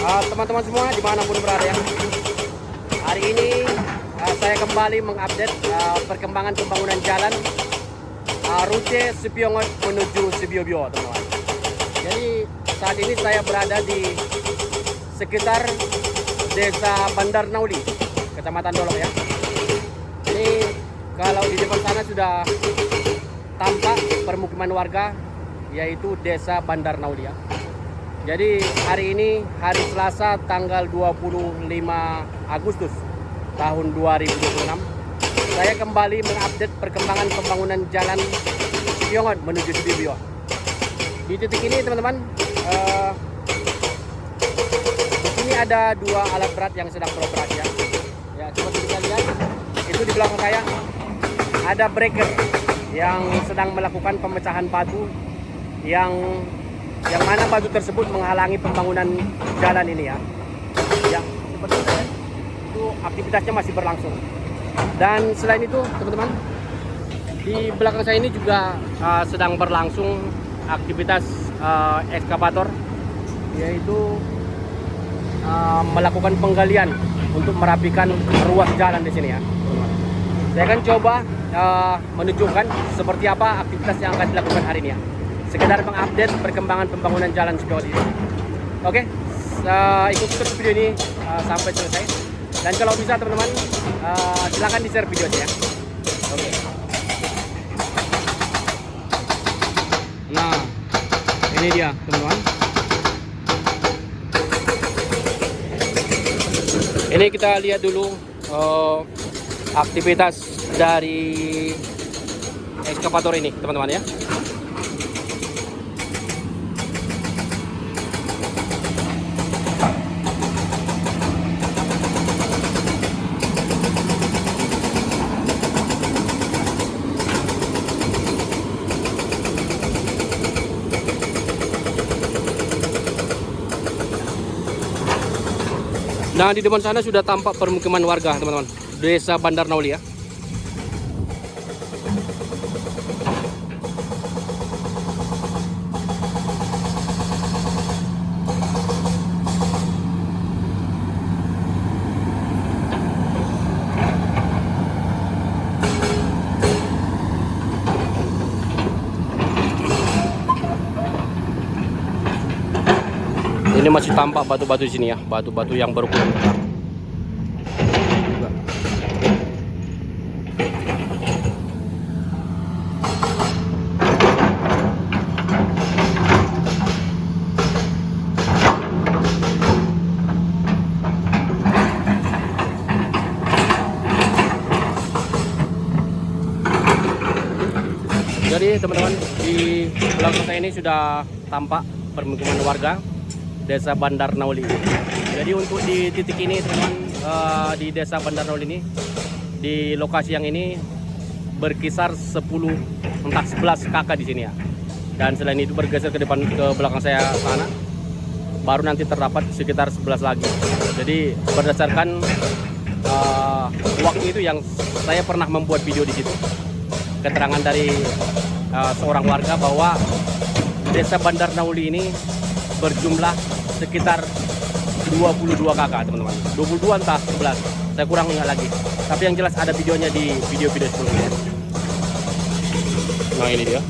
Teman-teman semua dimanapun berada ya. Hari ini saya kembali mengupdate perkembangan pembangunan jalan rute Sepiongot menuju Sebiobio, teman-teman. Jadi saat ini saya berada di sekitar Desa Bandar Nauli, Kecamatan Dolok ya. Ini kalau di depan sana sudah tampak permukiman warga, yaitu Desa Bandar Nauli ya. Jadi hari ini hari Selasa tanggal 25 Agustus tahun 2026, saya kembali mengupdate perkembangan pembangunan jalan Sepiongot menuju Sebiobio. Di titik ini teman-teman, di sini ada dua alat berat yang sedang beroperasi ya. Ya, seperti kita lihat, itu di belakang saya ada Breacker yang sedang melakukan pemecahan batu yang mana batu tersebut menghalangi pembangunan jalan ini ya. Yang seperti itu aktivitasnya masih berlangsung. Dan selain itu teman-teman, di belakang saya ini juga sedang berlangsung aktivitas Excavator, yaitu melakukan penggalian untuk merapikan ruas jalan di sini ya. Saya akan coba menunjukkan seperti apa aktivitas yang akan dilakukan hari ini ya. Sekedar mengupdate perkembangan pembangunan jalan Sepiongot ini. Oke, ikuti terus video ini sampai selesai. Dan kalau bisa teman-teman, silahkan di-share videonya ya. Oke. Nah, ini dia teman-teman. Ini kita lihat dulu aktivitas dari Excavator ini teman-teman ya. Nah, di depan sana sudah tampak permukiman warga, teman-teman. Desa Bandar Nauli ya. Ini masih tampak batu-batu di sini ya, batu-batu yang berukuran besar. Jadi teman-teman, di belakang saya ini sudah tampak permukiman warga Desa Bandar Nauli. Jadi untuk di titik ini teman-teman, di Desa Bandar Nauli ini, di lokasi yang ini berkisar 10 entah 11 kakak di sini ya. Dan selain itu bergeser ke depan ke belakang saya sana, baru nanti terdapat sekitar 11 lagi. Jadi berdasarkan waktu itu yang saya pernah membuat video di situ, keterangan dari seorang warga bahwa Desa Bandar Nauli ini berjumlah sekitar 22 kakak teman-teman. 22 entah 11, saya kurang ingat lagi. Tapi yang jelas ada videonya di video-video sebelumnya. Nah, ini dia.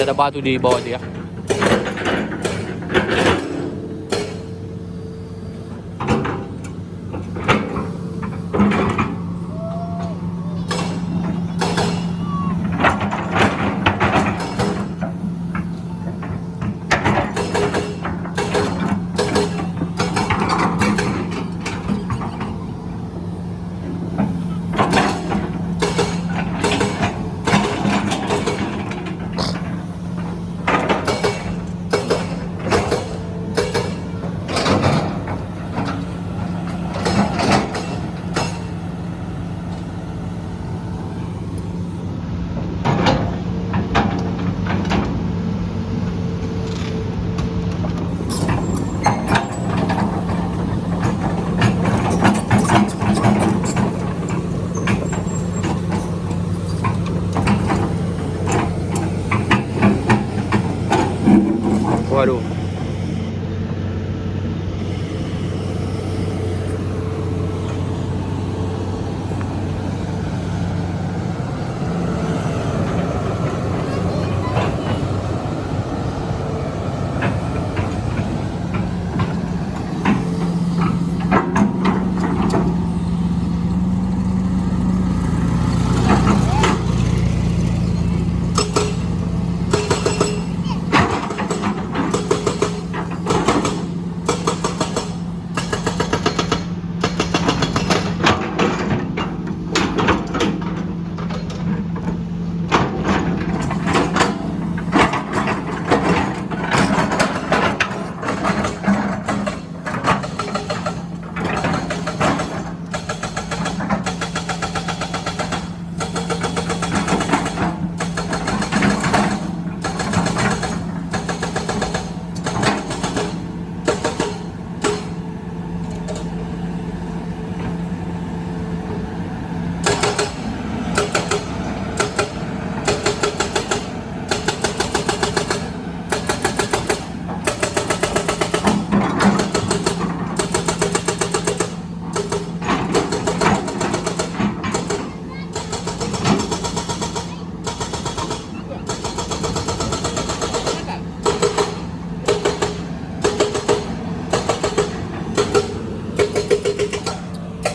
Tidak ada batu di bawah dia. Waduh.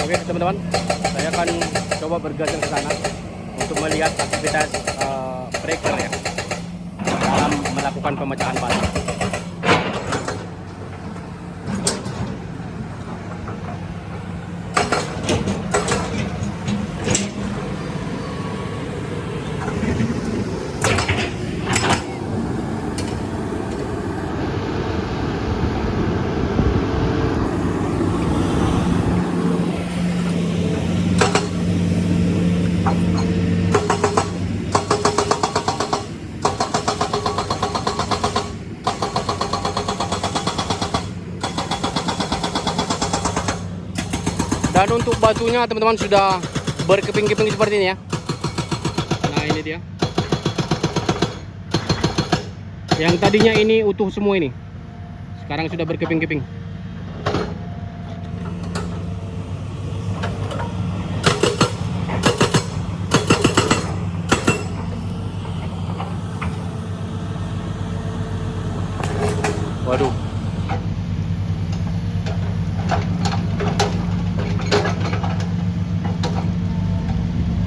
Oke teman-teman, saya akan coba bergeser ke sana untuk melihat aktivitas breaker ya dalam melakukan pemecahan batu. Dan untuk batunya teman-teman sudah berkeping-keping seperti ini ya. Nah ini dia. Yang tadinya ini utuh semua ini, sekarang sudah berkeping-keping. Waduh.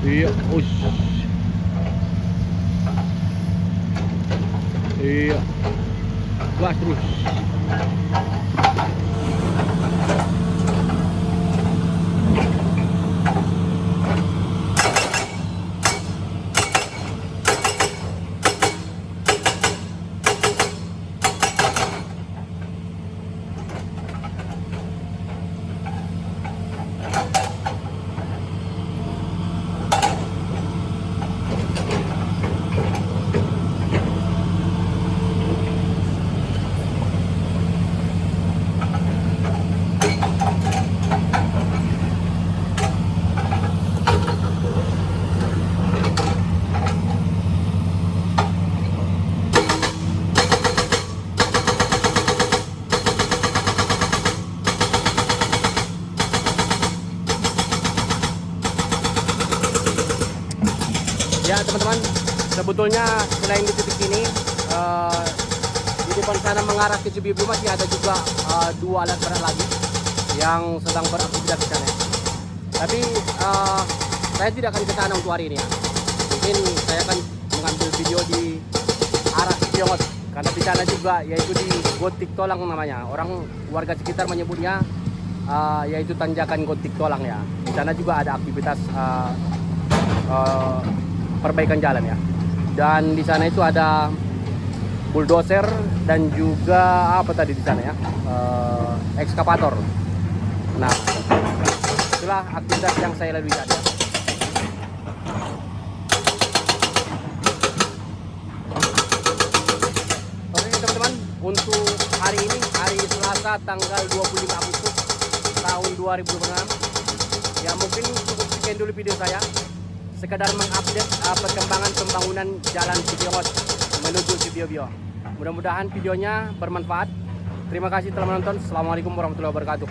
Iya, ush. Iya. Gas terus. Ya teman-teman, sebetulnya selain di titik ini Di depan sana mengarah ke Cibubur masih ada juga 2 alat berat lagi yang sedang beraktivitas di sana. Tapi saya tidak akan ke sana untuk hari ini ya. Mungkin saya akan mengambil video di arah Piongot, karena di sana juga yaitu di Gotik Tolang namanya. Orang warga sekitar menyebutnya yaitu tanjakan Gotik Tolang ya. Di sana juga ada aktivitas perbaikan jalan ya. Dan di sana itu ada bulldozer dan juga apa tadi di sana ya, Excavator. Nah, itulah aktivitas yang saya lalui tadi. Oke teman-teman, untuk hari ini, hari Selasa tanggal 25 Agustus tahun 2026 ya, mungkin cukup sekian dulu video saya, sekedar mengupdate perkembangan pembangunan jalan Cibiongot menuju Cibubur. Mudah-mudahan videonya bermanfaat. Terima kasih telah menonton. Assalamualaikum warahmatullahi wabarakatuh.